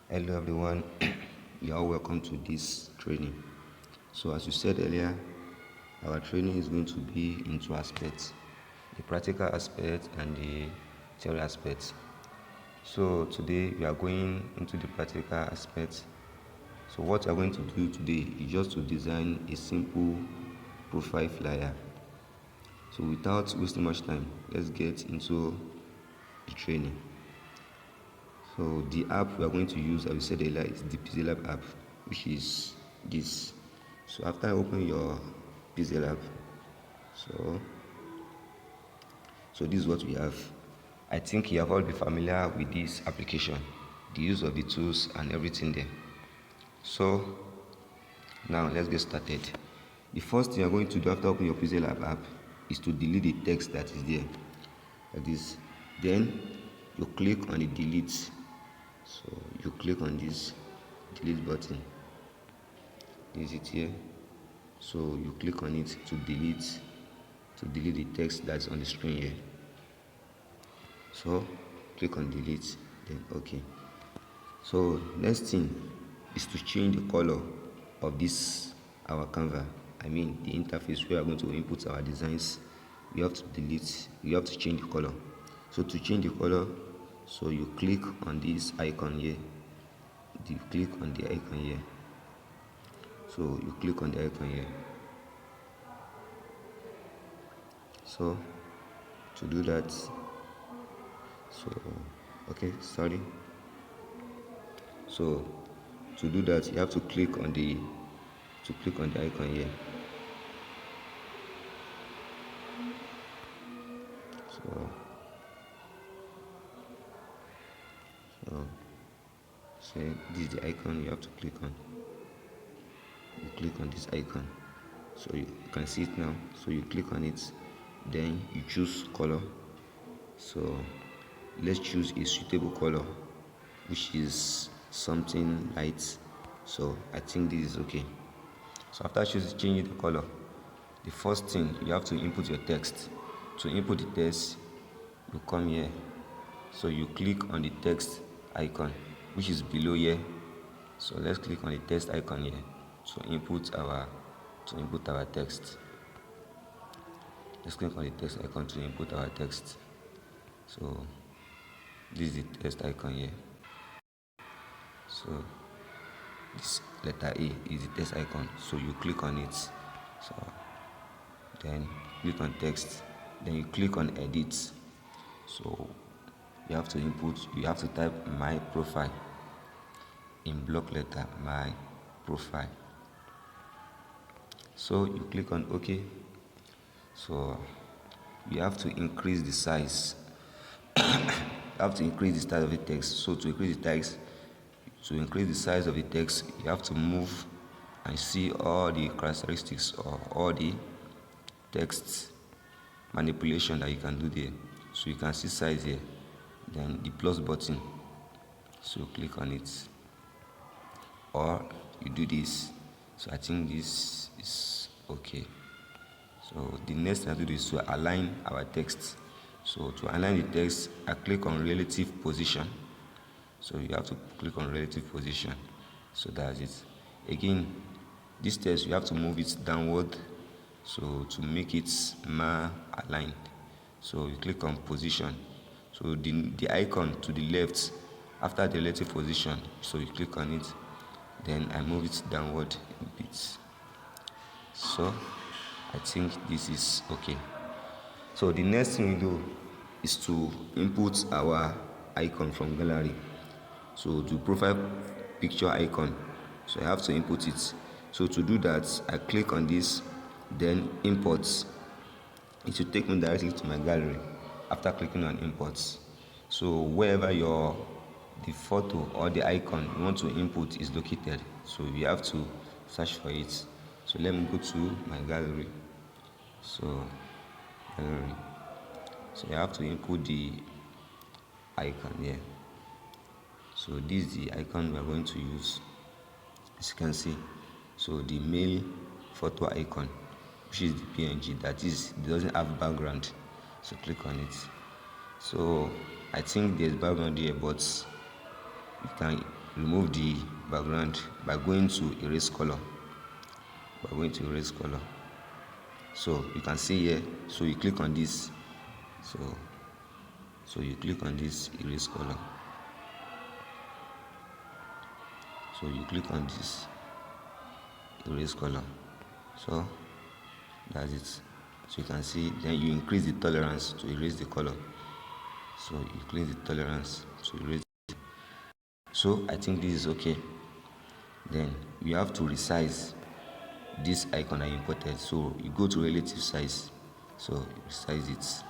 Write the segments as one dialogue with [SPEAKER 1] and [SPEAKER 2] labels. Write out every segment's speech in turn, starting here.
[SPEAKER 1] Hello everyone, you are welcome to this training. So as you said earlier, our training is going to be in two aspects, the practical aspect and the theory aspect. So today we are going into the practical aspect. So what we are going to do today is just to design a simple profile flyer. So without wasting much time, let's get into the training. So the app we are going to use, as we said earlier, is the Pixellab app, which is this. So after I open your Pixellab, so this is what we have. I think you have all been familiar with this application, the use of the tools and everything there. So now let's get started. The first thing you're going to do after opening your Pixellab app is to delete the text that is there, like this. Then you click on the delete. So you click on this delete button. Is it here? So you click on it to delete the text that's on the screen here. So click on delete, then okay. So next thing is to change the color of this our Canva. I mean the interface where we are going to input our designs. We have to change the color. So to change the color, so you click on this icon here. You click on the icon here. So you click on the icon here. So to do that, so to do that, you have to click on the icon here. So this is the icon you have to click on. You click on this icon, so you can see it now. So you click on it, then you choose color. So let's choose a suitable color, which is something light. So I think this is okay. So after changing the color, the first thing you have to input your text. To input the text, you come here. So you click on the text icon, which is below here. So let's click on the text icon here to input our text. Let's click on the text icon to input our text. So this is the text icon here. So this letter A is the text icon. So you click on it. So then click on text. Then you click on edit. So you have to type my profile in block letter, my profile. So you click on OK. So you have to increase the size. You have to increase the size of the text. So to increase the size of the text, you have to move and see all the characteristics or all the text manipulation that you can do there. So you can see size here, then the plus button. So click on it, or you do this. So I think this is okay. So the next thing I do is to align our text. So to align the text, I click on relative position. So you have to click on relative position. So that's it. Again, this text you have to move it downward, so to make it aligned. So you click on position. So the icon to the left after the relative position, so you click on it, then I move it downward a bit. So I think this is okay. So the next thing we do is to input our icon from gallery. So the profile picture icon, so I have to input it. So to do that, I click on this, then imports. It will take me directly to my gallery after clicking on imports. So wherever the photo or the icon you want to input is located, so you have to search for it. So let me go to my gallery. So gallery. So you have to input the icon here. So this is the icon we are going to use, as you can see. So the male photo icon, which is the PNG, that is, it doesn't have background. So click on it. So I think there's background here, but you can remove the background by going to erase color. So you can see here, so you click on this, so you click on this erase color, so you click on this erase color, so that's it. So you can see, then you increase the tolerance to erase the color, so you increase the tolerance to erase it. So I think this is okay. Then you have to resize this icon I imported. So you go to relative size, so you resize it,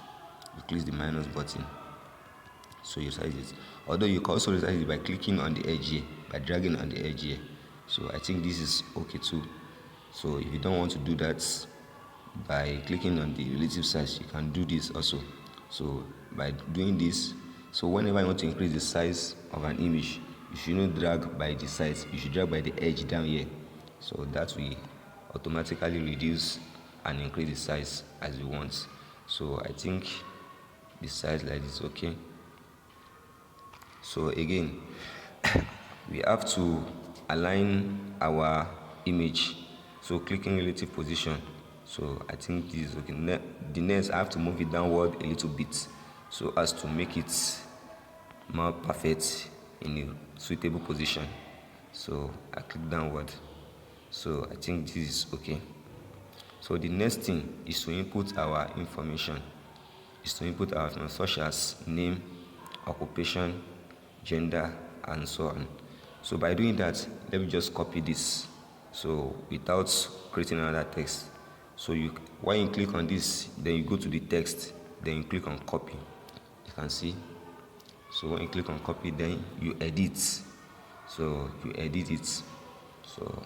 [SPEAKER 1] you click the minus button, so you resize it. Although you can also resize it by clicking on the edge here, by dragging on the edge here. So I think this is okay too. So if you don't want to do that by clicking on the relative size, you can do this also. So by doing this, so whenever you want to increase the size of an image, you should not drag by the size, you should drag by the edge down here. So that will automatically reduce and increase the size as you want. So I think the size like this, okay. So again, we have to align our image. So clicking relative position. So I think this is okay. The next, I have to move it downward a little bit so as to make it more perfect in a suitable position. So I click downward. So I think this is okay. So the next thing is to input our information. Such as name, occupation, gender, and so on. So by doing that, let me just copy this. So without creating another text. So when you click on this, then you go to the text, then you click on copy. You can see. So when you click on copy, then you edit. So you edit it. So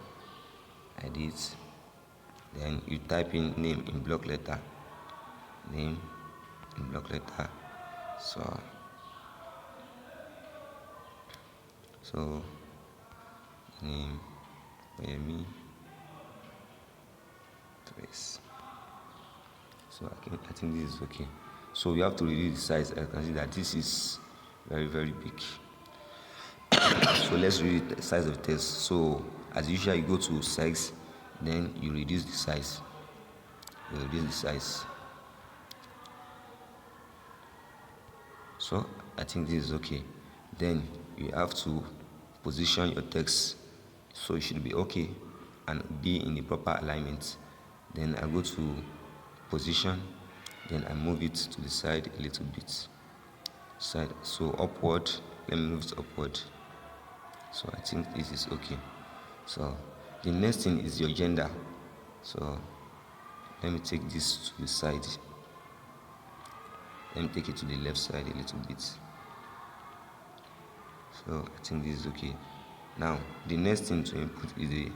[SPEAKER 1] edit. Then you type in name in block letter. Name in block letter. So name me trace. So I think this is okay. So we have to reduce the size. I can see that this is very, very big. So let's reduce the size of the text. So as usual, you go to size, then you reduce the size. So I think this is okay. Then you have to position your text, so it should be okay and be in the proper alignment. Then I go to position, then I move it to the side a little bit. So upward, let me move it upward. So I think this is okay. So the next thing is your gender. So let me take this to the side. Let me take it to the left side a little bit. So I think this is okay. Now the next thing to input is the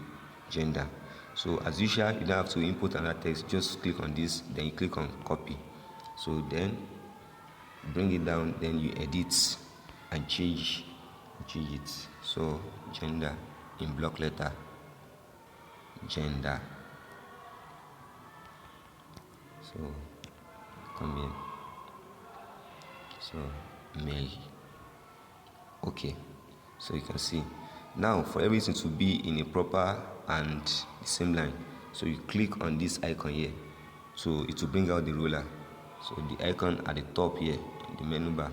[SPEAKER 1] gender. So as usual, you don't have to input another text, just click on this, then you click on copy. So then bring it down, then you edit and change it. So gender in block letter, gender. So come here. So male. Okay. So you can see. Now for everything to be in a proper and the same line, so you click on this icon here. So it will bring out the ruler. So the icon at the top here, the menu bar.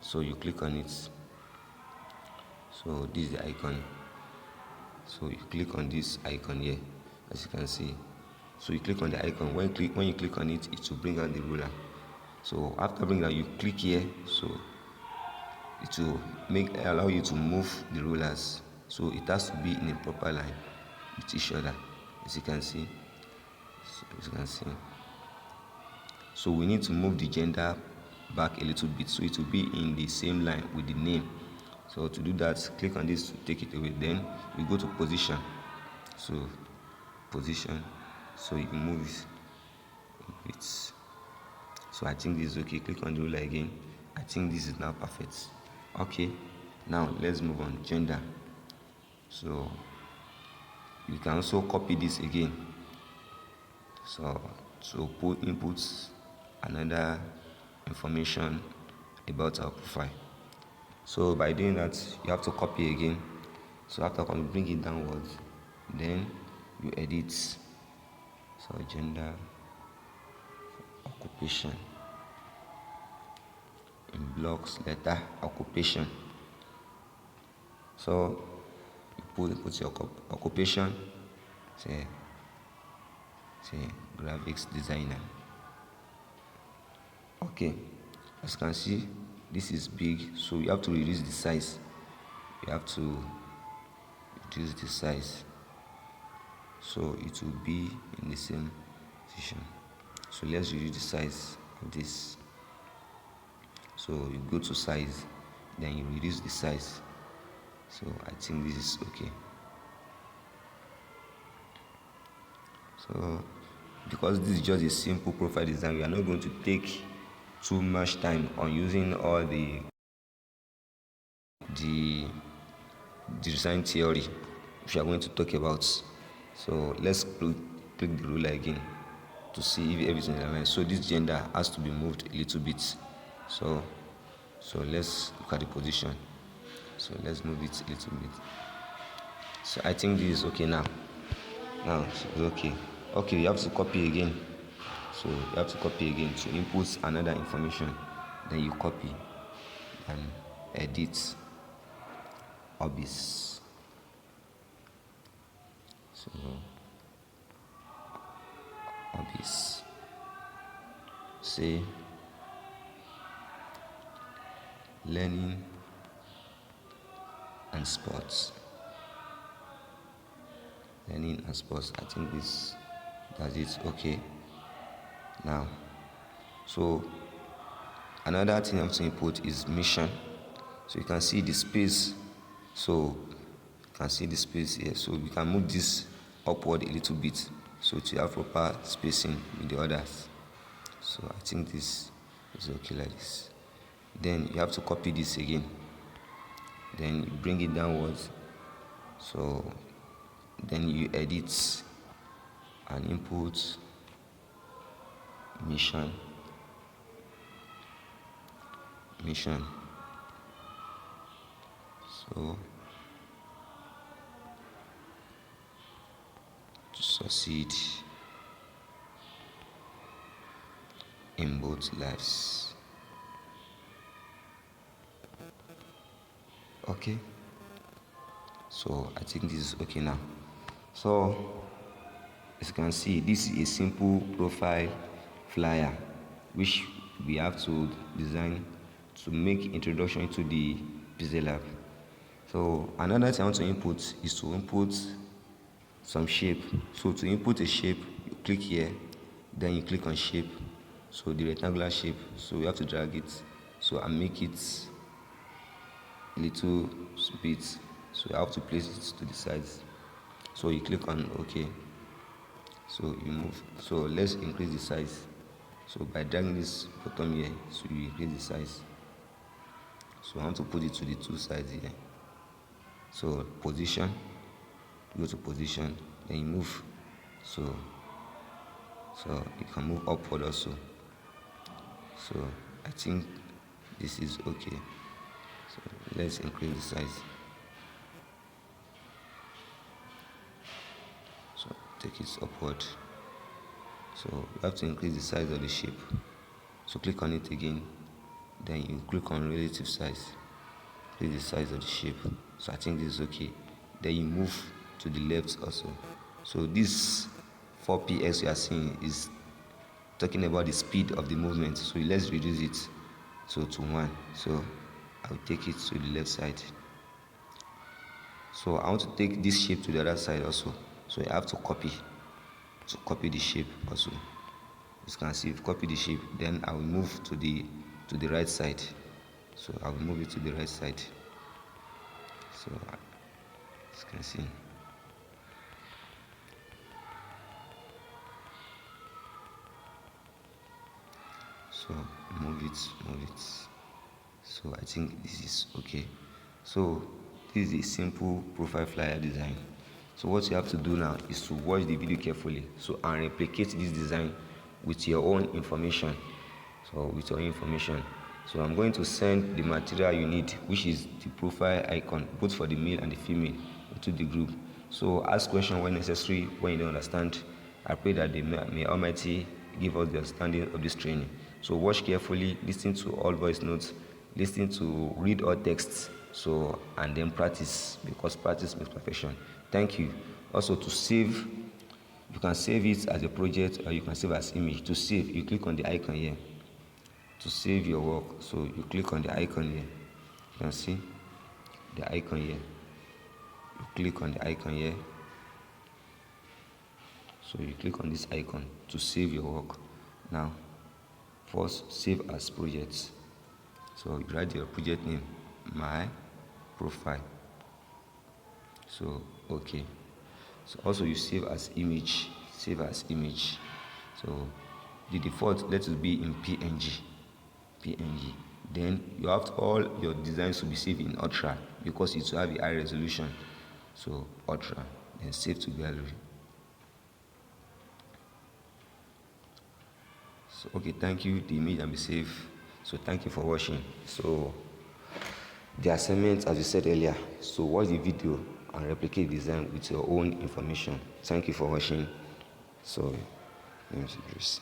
[SPEAKER 1] So you click on it. So this is the icon. So you click on this icon here, as you can see. So you click on the icon. When you click on it, it will bring out the ruler. So after bringing that, you click here. So it will allow you to move the rulers. So it has to be in a proper line with each other, as you can see. So we need to move the gender back a little bit, so it will be in the same line with the name. So to do that, click on this to take it away. Then you go to position. So position. So you move it. So I think this is okay. Click on the ruler again. I think this is now perfect. Okay. Now let's move on. Gender. So you can also copy this again. So input another information about our profile. So by doing that, you have to copy again. So after you bring it downwards, then you edit. So gender, occupation, in blocks, letter, occupation. So you put your occupation, say graphics designer. Okay, as you can see, this is big, so you have to reduce the size. You have to reduce the size so it will be in the same position. So let's reduce the size of this. So you go to size, then you reduce the size. So I think this is okay. So because this is just a simple profile design, we are not going to take too much time on using all the design theory which we are going to talk about. So let's click the ruler again to see if everything is aligned. So this gender has to be moved a little bit. So let's look at the position. So let's move it a little bit. So I think this is okay now. Now it's okay. Okay, you have to copy again. So you have to copy again to input another information. Then you copy and edit hobbies. So hobbies. Say learning and sports. Learning and sports. I think that's it. Okay. Now, so another thing I have to input is mission. So you can see the space. So you can see the space here. So we can move this upward a little bit so to have proper spacing with the others. So I think this is okay like this. Then you have to copy this again. Then you bring it downwards. So then you edit and input mission. So to succeed in both lives. Okay, so I think this is okay now. So as you can see, this is a simple profile flyer which we have to design to make introduction into the Pixellab. So another thing I want to input is to input some shape. So to input a shape, you click here, then you click on shape. So the rectangular shape, so we have to drag it. So I make it a little bit. So I have to place it to the sides. So you click on OK. So you move. So let's increase the size. So by dragging this bottom here, so you increase the size. So I want to put it to the two sides here. So position, go to position, then you move. So you can move upward also. So I think this is okay. So let's increase the size. So take it upward. So you have to increase the size of the shape. So click on it again. Then you click on relative size. Increase the size of the shape. So I think this is okay. Then you move to the left also. So this 4px you are seeing is talking about the speed of the movement. So let's reduce it to 1. So I will take it to the left side. So I want to take this shape to the other side also. So I have to copy the shape also. As you can see, if you copy the shape, then I will move to the right side. So I will move it to the right side. So as you can see. So move it. So I think this is okay. So this is a simple profile flyer design. So what you have to do now is to watch the video carefully. So and replicate this design with your own information. So I'm going to send the material you need, which is the profile icon, both for the male and the female. to the group. So ask questions when necessary, when you don't understand. I pray that may Almighty give us the understanding of this training. So watch carefully, listen to all voice notes, listen to read all texts, so and then practice, because practice makes perfection. Thank you. Also, to save, you can save it as a project or you can save as image. To save, you click on the icon here. To save your work, so you click on the icon here. You can see the icon here. You click on the icon here. So you click on this icon to save your work. Now, first save as projects. So you write your project name, my profile. So okay. So also you save as image. Save as image. So the default, let it be in PNG. Then you have all your designs to be saved in Ultra because it will have a high resolution. So Ultra, then save to gallery. So okay, thank you. The image can be saved. So thank you for watching. So the assignment, as you said earlier, so watch the video and replicate the design with your own information. Thank you for watching. So let me see this.